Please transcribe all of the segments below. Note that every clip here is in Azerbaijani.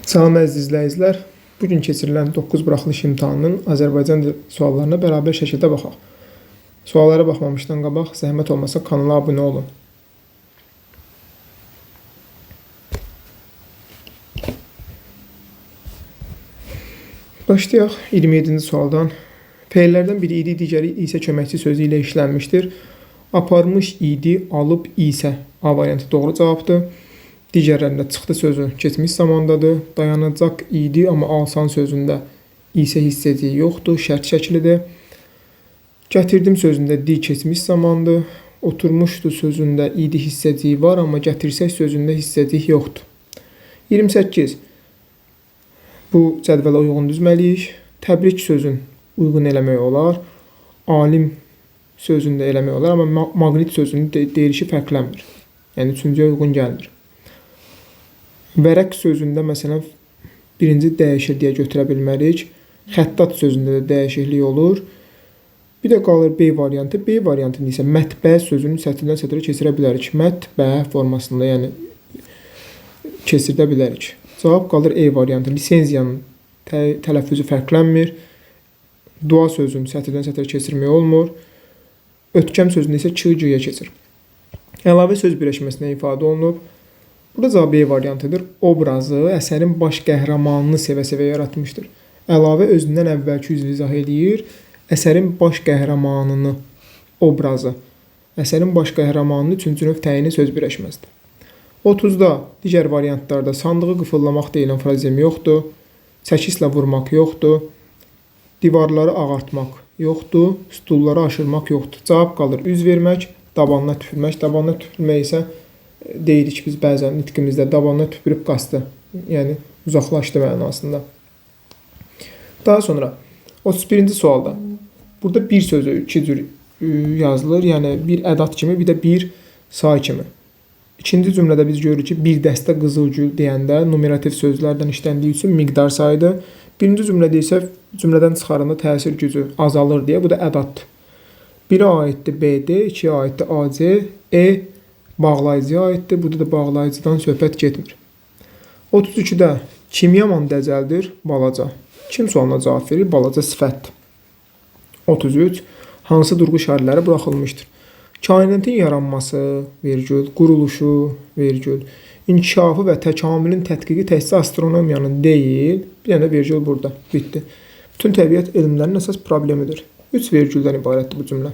Salam əziz izləyicilər. Bugün keçirilən 9 buraxılış imtahanının Azərbaycan dili suallarına bərabər şəkildə baxaq. Suallara baxmamışdan qabaq zəhmət olmasa kanala abunə olun. Başlayaq 27-ci sualdan. Feillərdən biri idi, digəri isə köməkçi sözü ilə işlənmişdir. Aparmış idi, alıb isə. A variantı doğru cavabdır. Digərlərində çıxdı sözü keçmiş zamandadır. Dayanacaq idi, amma alsan sözündə isə hissəciyi yoxdur, şərt şəklidir. Gətirdim sözündə di keçmiş zamandır. Oturmuşdu sözündə idi hissəciyi var, amma gətirsək sözündə hissəcik yoxdur. 28. Bu cədvələ uyğun düzməliyik. Təbrik sözün uyğun eləmək olar. Alim sözündə eləmək olar, amma maqnit sözünün deyilişi fərqlənmir. Yəni üçüncüyə uyğun gəlmir. Vərəq sözündə məsələn birinci dəyişir deyə götürə bilmərik. Xəttat sözündə də dəyişiklik olur. Bir də qalır B variantı. B variantını isə mətbə sözünün sətirdən sətrə keçirə bilərik. Mətbə formasında, yəni keçirdə bilərik. Cavab qalır E variantı. Lisenziyanın tələffüzü fərqlənmir. Dua sözünün sətirdən sətrə keçirmək olmur. Ötkəm sözündə isə çığ-cıya keçir. Əlavə söz birləşməsinə ifadə olunub. Burada cavab B variantıdır. Obrazı əsərin baş qəhrəmanını sevə-sevə yaratmışdır. Əlavə özündən əvvəlki üzvü izah edir. Əsərin baş qəhrəmanını, obrazı. Əsərin baş qəhrəmanının üçüncü növ təyini söz birləşməsidir. 30-da digər variantlarda sandığı qıfıllamaq deyilən frazem yoxdur. Çəkislə vurmaq yoxdur. Divarları ağartmaq yoxdur. Stulları aşırmaq yoxdur. Cavab qalır üz vermək, dabanına tüpürmək. Dabanına tüpürmək isə deyirik biz bəzən nitqimizdə dabanına tüpürüb qastı. Yəni uzaqlaşdı mənasında. Daha sonra 31-ci sualda burada bir sözü iki cür yazılır. Yəni bir ədat kimi, bir də bir say kimi. İkinci cümlədə biz görürük ki, bir dəstə qızılgül deyəndə numerativ sözlərdən işləndiyi üçün miqdar sayıdır. Birinci cümlədə isə cümlədən çıxarında təsir gücü azalır deyə bu da ədatdır. 1-ə aiddir BD, 2-yə aiddir AC, E bağlayıcıya aiddir. Burada da bağlayıcıdan söhbət getmir. 32-də kim yaman dəcəldir? Balaca. Kim sualına cavab verir? Balaca sifətdir. 33. Hansı durğu şərtləri buraxılmışdır? Kainatın yaranması, vergül, quruluşu, vergül, inkişafı və təkamülün tədqiqi təkcə astronomiyanın deyil. Bir dənə vergül burada. Bitdi. Bütün təbiət elmlərinin əsas problemidir. 3 vergüldən ibarətdir bu cümlə.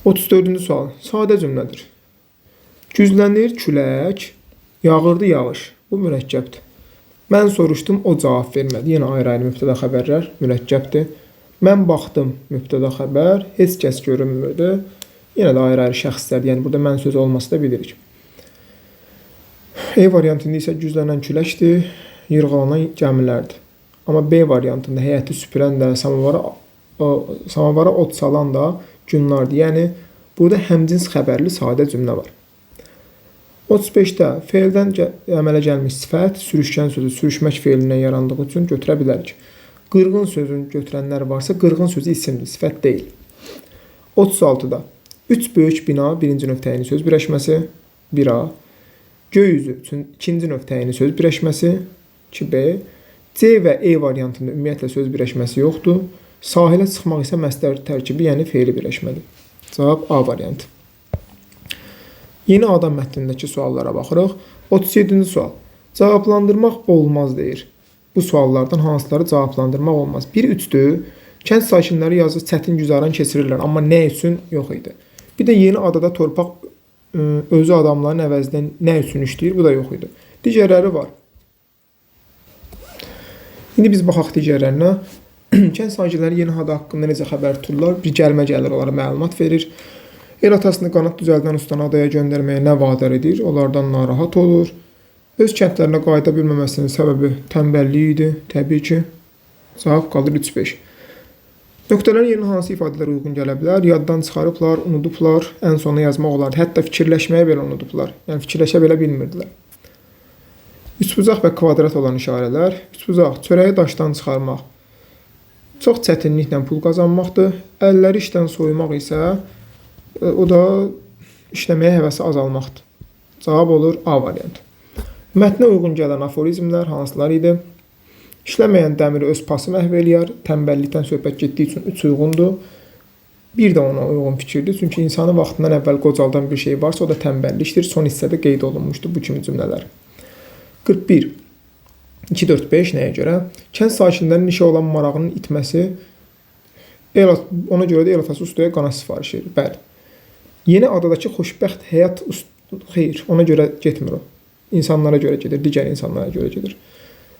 34-cü sual. Sadə cümlədir. Güclənir külək, yağırdı yağış. Bu mürəkkəbdir. Mən soruşdum, o cavab vermədi. Yenə ayrı-ayrı mübtəda xəbərlər mürəkkəbdir. Mən baxdım, mübtəda xəbər, heç kəs görünmürdü. Yenə də ayrı-ayrı şəxslərdir. Yəni burada mən sözü olması da bilirik. E variantında isə güclənən küləkdir, yırğalanan gəmilərdir. Amma B variantında həyəti süpürən də, samavara od salan da günlardır. Yəni burada həmcins xəbərli sadə cümlə var. 35-də feildən əmələ gəlmiş sifət sürüşkən sözü sürüşmək feilindən yarandığı üçün götürə bilərik. Qırğın sözün götürənlər varsa qırğın sözü isimdir, sifət deyil. 36-da 3 böyük bina birinci növ təyini söz birləşməsi 1A, göy üzü üçün ikinci növ təyini söz birləşməsi 2B, C və E variantında ümumiyyətlə söz birləşməsi yoxdur. Sahilə çıxmaq isə məstər tərkibi, yəni feili birləşmədir. Cavab A variantı. Yeni adam mətnindəki suallara baxırıq. 37-ci sual. Cavablandırmaq olmaz deyir. Bu suallardan hansıları cavablandırmaq olmaz? 1-3-dür. Kənd sakinləri yazı çətin güzaran keçirirlər, amma nə üçün yox idi. Bir də yeni adada torpaq özü adamların əvəzinə nə üçün işləyir? Bu da yox idi. Digərləri var. İndi biz baxaq digərlərinə. Kənd sakinləri yeni ada haqqında necə xəbər tuturlar? Bir gəlmə gəlir, onlara məlumat verir. El atasını qanat düzəldən ustanı adaya göndərməyə nə vadar edir? Onlardan narahat olur. Öz kəndlərinə qayıda bilməməsinin səbəbi tənbəllik idi. Təbii ki, cavab qalır 3-5. Nöqtələrin yerinə hansı ifadələr uyğun gələ bilər? Yaddan çıxarıblar, unudublar, ən sona yazmaq olardı. Hətta fikirləşməyə belə unudublar. Yəni fikirləşə belə bilmirdilər. Üçbucaq və kvadrat olan işarələr. Üçbucaq, çörəyi daşdan çıxarmaq. Çox çətinliklə pul qazanmaqdır. Əlləri işdən soyumaq isə o da işləməyə həvəsi azalmaqdır. Cavab olur A variantı. Mətnə uyğun gələn aforizmlər hansılar idi? İşləməyən dəmiri öz pası məhv eləyər. Tənbəllikdən söhbət getdiyi üçün 3 uyğundur. Bir də ona uyğun fikirdir. Çünki insanı vaxtından əvvəl qocaldan bir şey varsa, o da tənbəllikdir. Son hissədə qeyd olunmuşdur bu kimi cümlələr. 41. 2, 4, 5 nəyə görə? Kənd sakinlərinin işə olan marağının itməsi, ona görə də el atası ustaya qanat sifariş edir. Bəli. Yeni adadakı xoşbəxt həyat xeyr, ona görə getmir o. İnsanlara görə gedir, digər insanlara görə gedir.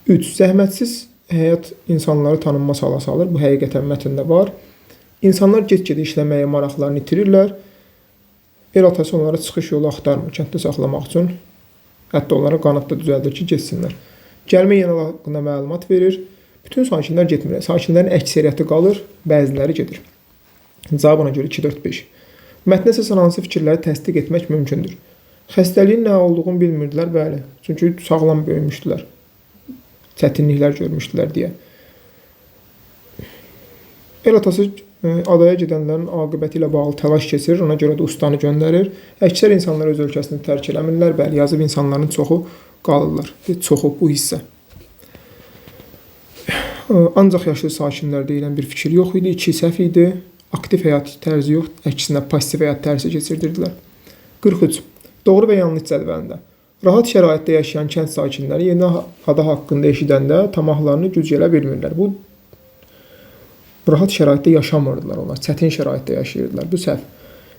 3. Zəhmətsiz həyat insanları tanınmaz hala salır. Bu həqiqətən mətndə var. İnsanlar get-gedə işləməyə maraqlarını itirirlər. El atası onlara çıxış yolu axtarmır kənddə saxlamaq üçün. Hətta onlara qanat da düzəldir ki, getsinlər. Gəlmə yeni haqqında məlumat verir. Bütün sakinlər getmir. Sakinlərin əksəriyyəti qalır, bəziləri gedir. Cavab ona görə 2, 4, 5. Mətnə əsasən hansı fikirləri təsdiq etmək mümkündür? Xəstəliyin nə olduğunu bilmirdilər, bəli. Çünki sağlam böyümüşdülər. Çətinliklər görmüşdülər deyə. El atası adaya gedənlərin aqibəti ilə bağlı təlaş keçirir, ona görə də ustanı göndərir. Əksər insanlar öz ölkəsini tərk eləmirlər, bəli, yazıb insanların çoxu qalırlar. Çoxu bu hissə. Ancaq yaşlı sakinlər deyilən bir fikir yox idi, 2 səhv idi. Aktiv həyat tərzi yox, əksinə pasiv həyat tərzi keçirdirdilər. 43. Doğru və yanlış cədvəlində. Rahat şəraitdə yaşayan kənd sakinləri yeni ada haqqında eşidəndə tamahlarını güc gələ bilmirlər. Bu rahat şəraitdə yaşamırdılar onlar, çətin şəraitdə yaşayırdılar. Bu səhv.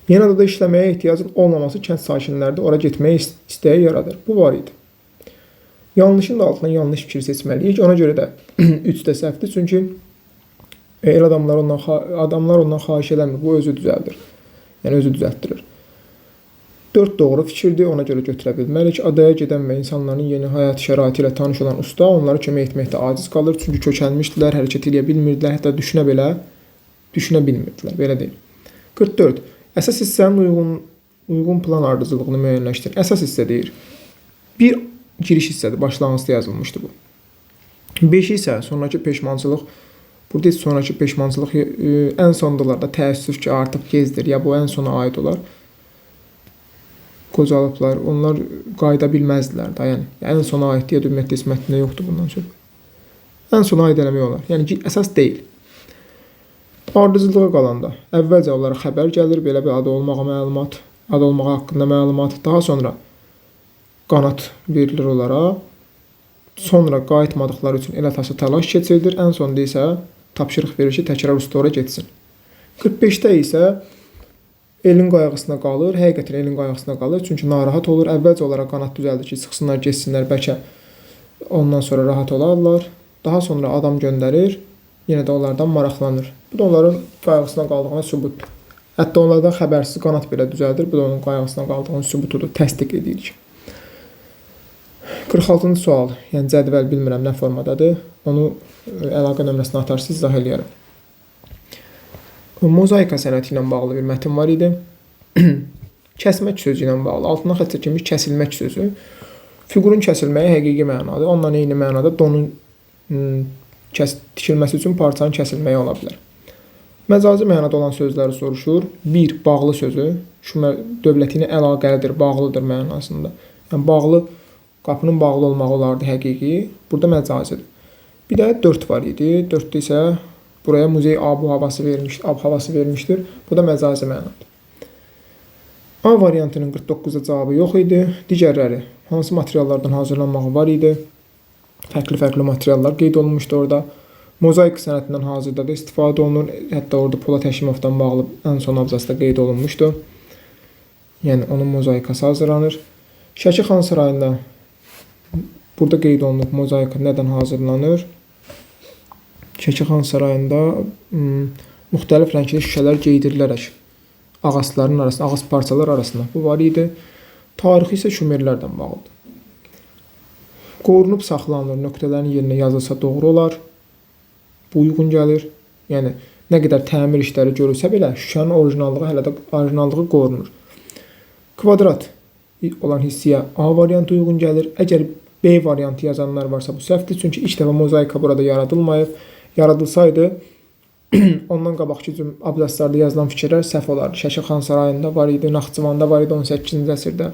Yeni adada işləməyə ehtiyacın olmaması kənd sakinlərdə ora getməyə istəyi yaradır. Bu var idi. Yanlışın da altından yanlış fikir seçməliyik. Ona görə də 3 də səhvdir. Çünki adamlar ondan xahiş eləmir. Bu özü düzəldir. Yəni özü düzəltdirir. 4 doğru fikirdir, ona görə götürə bilmərik. Adaya gedən və insanların yeni həyat şəraiti ilə tanış olan usta onlara kömək etməkdə aciz qalır. Çünki kökəlmişdilər, hərəkət edə bilmirdilər, hətta düşünə bilmirdilər. Belə deyil. 44. Əsas hissənin uyğun plan ardıcıllığını müəyyənləşdir. Əsas hissə deyir. Bir giriş hissədir, başlanğıcda yazılmışdı bu. 5 isə sonrakı peşmançılıq. Burada sonrakı peşmançılıq ən sondalarda təəssüf ki, artıq gezdir, ya bu ən sona aid olar. Qocalıblar, onlar qayıda bilməzdilər də, yəni ən sona aid deyə ümumiyyətlə mətndə yoxdur bundan söhbət. Ən sona aid eləmək olar. Yəni əsas deyil. Ardıcılığa qalanda əvvəlcə onlara xəbər gəlir, belə bir ada olmağı haqqında məlumat, daha sonra qanat verilir onlara. Sonra qayıtmadıqları üçün el atası təlaş keçirilir. Ən sonda isə tapşırıq verir ki, təkrar usta ora getsin. 45-də isə elin qayğısına qalır, həqiqətən elin qayğısına qalır. Çünki narahat olur. Əvvəlcə onlara qanat düzəldir ki, çıxsınlar, geçsinlər, bəlkə ondan sonra rahat olarlar. Daha sonra adam göndərir, yenə də onlardan maraqlanır. Bu da onların qayğısına qaldığına sübutdur. Hətta onlardan xəbərsiz qanat belə düzəldir. Bu da onun qayğısına qaldığının sübutudur, təsdiq edilir. 46-cı sual, yəni cədvəl bilmirəm nə formadadır. Onu əlaqə nömrəsini atarsız, izah eləyərəm. Mozaika sənəti ilə bağlı bir mətin var idi. Kəsmək sözü ilə bağlı. Altına xətt çəkilmiş kəsilmək sözü. Fiqurun kəsilməyi həqiqi mənadır. Onunla eyni mənada donun tikilməsi üçün parçanın kəsilməyi ola bilər. Məcazi mənada olan sözləri soruşur. 1. Bağlı sözü. Şu dövləti ilə əlaqəlidir, bağlıdır mənasında. Yəni bağlı, qapının bağlı olmağı olardı həqiqi. Burada məcazidir. Bir də 4 var idi. 4-də isə buraya muzey ab-havası vermişdir. Bu da məcazi mənadır. A variantının 49-da cavabı yox idi. Digərləri hansı materiallardan hazırlanmağı var idi? Fərqli materiallar qeyd olunmuşdu orada. Mozaik sənətindən hazırda da istifadə olunur. Hətta orada Polad Həşimovdan bağlı ən son abzasda qeyd olunmuşdu. Yəni onun mozaikası hazırlanır. Şəki Xan Sarayında burada qeyd olunub mozaika nədən hazırlanır? Şəki Xan Sarayında müxtəlif rəngli şüşələr geydirilərək ağacların arasında, ağac parçalar arasında bu var idi. Tarixi isə Şumerlərdən bağlıdır. Qorunub saxlanılır, nöqtələrin yerinə yazılsa doğru olar. Bu uyğun gəlir. Yəni nə qədər təmir işləri görülsə belə şüşənin orijinallığı qorunur. Kvadrat olan hissəyə A variantı uyğun gəlir. Əgər B variantı yazanlar varsa bu səhvdir. Çünki ilk dəfə mozaika burada yaradılmayıb. Yaradılsaydı ondan qabaqki abzaslarda yazılan fikirlər səhv olardı. Şəki Xan Sarayında var idi, Naxçıvanda var idi 18-ci əsrdə.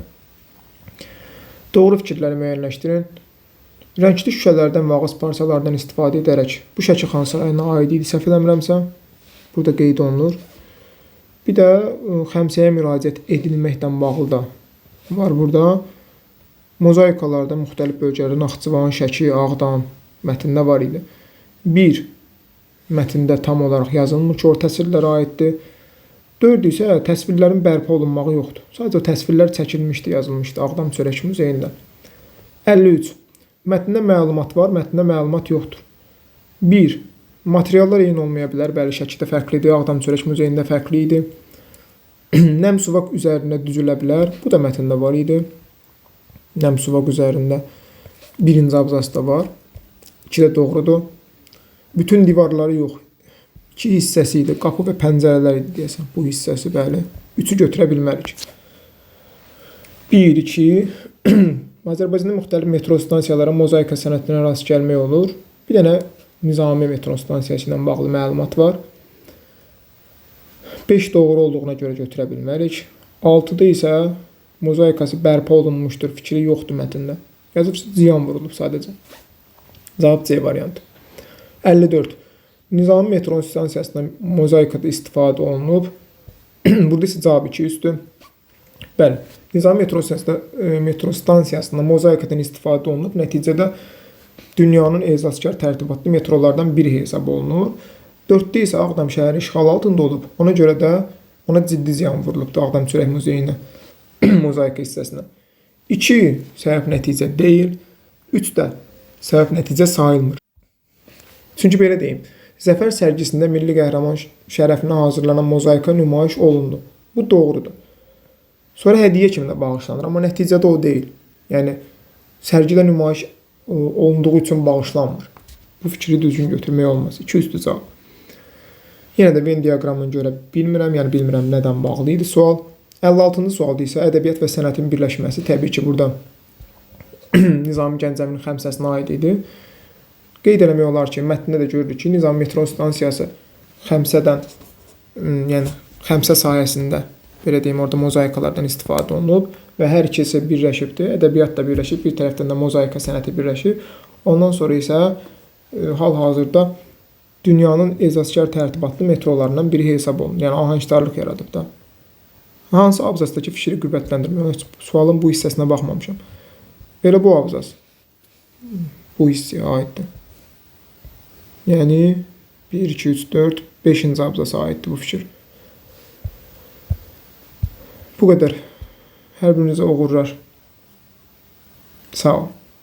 Doğru fikirləri müəyyənləşdirin. Rəngli şüşələrdən və ağız parçalardan istifadə edərək bu şəkil hansı ayına aid idi səhv eləmirəmsə, burada qeyd olunur. Bir də xəmsəyə müraciət edilməklə bağlı da var burada. Mozaikalarda müxtəlif bölgələrdə Naxçıvan, Şəki, Ağdam mətndə var idi. 1. Mətndə tam olaraq yazılmır ki, o təsvirlərə aiddir. 4 isə təsvirlərin bərpa olunmağı yoxdur. Sadəcə təsvirlər çəkilmişdi, yazılmışdı Ağdam Çörək Muzeyində. 53. Mətndə məlumat var, mətndə məlumat yoxdur. 1. Materiallar eyni olmaya bilər. Bəli, Şəkidə fərqli idi, Ağdam Çörək Muzeyində fərqli idi. Nəm suvaq üzərində düzülə bilər. Bu da mətndə var idi. Nəm suvaq üzərində 1-ci abzasda var. 2 də doğrudur. Bütün divarları yox. 2 hissəsi idi. Qapı və pəncərələr idi deyəsən. Bu hissəsi, bəli. 3-ü götürə bilmərik. 1, 2. Azərbaycanda müxtəlif metro stansiyalara mozaika sənətinə rast gəlmək olur. Bir dənə Nizami metro stansiyası ilə bağlı məlumat var. 5 doğru olduğuna görə götürə bilmərik. 6-da isə mozaikası bərpa olunmuşdur. Fikri yoxdur mətndə. Yazıb ziyan vurulub sadəcə. Cavab C variantı. 54. Nizami metro stansiyasında mozaikada istifadə olunub. Burada isə cavab 2 üstü. Bəli, Nizami metro stansiyasında mozaikadan istifadə olunub. Nəticədə dünyanın ecazkar tərtibatlı metrolardan biri hesab olunur. 4-də isə Ağdam şəhəri işğal altında olub. Ona görə də ona ciddi ziyan vurulubdur Ağdam Çörək Muzeyinə, mozaika hissəsinə. 2 səbəb nəticə deyil. 3 də səbəb nəticə sayılmır. Çünki belə deyim, Zəfər sərgisində milli qəhrəman şərəfinə hazırlanan mozaika nümayiş olundu. Bu doğrudur. Sonra hədiyyə kimi də bağışlanır, amma nəticədə o deyil. Yəni, sərgidə nümayiş olunduğu üçün bağışlanmır. Bu fikri düzgün götürmək olmaz. 2 üstü cavab. Yenə də Venn diaqramını görə bilmirəm, yəni bilmirəm nədən bağlı idi sual. 56-cı sualda isə ədəbiyyat və sənətin birləşməsi təbii ki, burada Nizami Gəncəvinin xəmsəsinə aid idi. Qeyd eləmək olar ki, mətndə də görürük ki, Nizami metro stansiyası xəmsədən, yəni xəmsə sayəsində, belə deyim, orada mozaikalardan istifadə olunub və hər ikisi birləşibdir. Ədəbiyyat da birləşib, bir tərəfdən də mozaika sənəti birləşib. Ondan sonra isə hal-hazırda dünyanın ecazkar tərtibatlı metrolarından biri hesab olunur. Yəni, ahəngdarlıq yaradıb da. Hansı abzasdakı fikri qüvvətləndirmək? Sualın bu hissəsinə baxmamışam. Elə bu abzas bu hissəyə aiddir. Yəni 1, 2, 3, 4, 5-ci abzasa aiddir bu fikir. Bu qədər. Hər birinizə uğurlar. Sağ olun.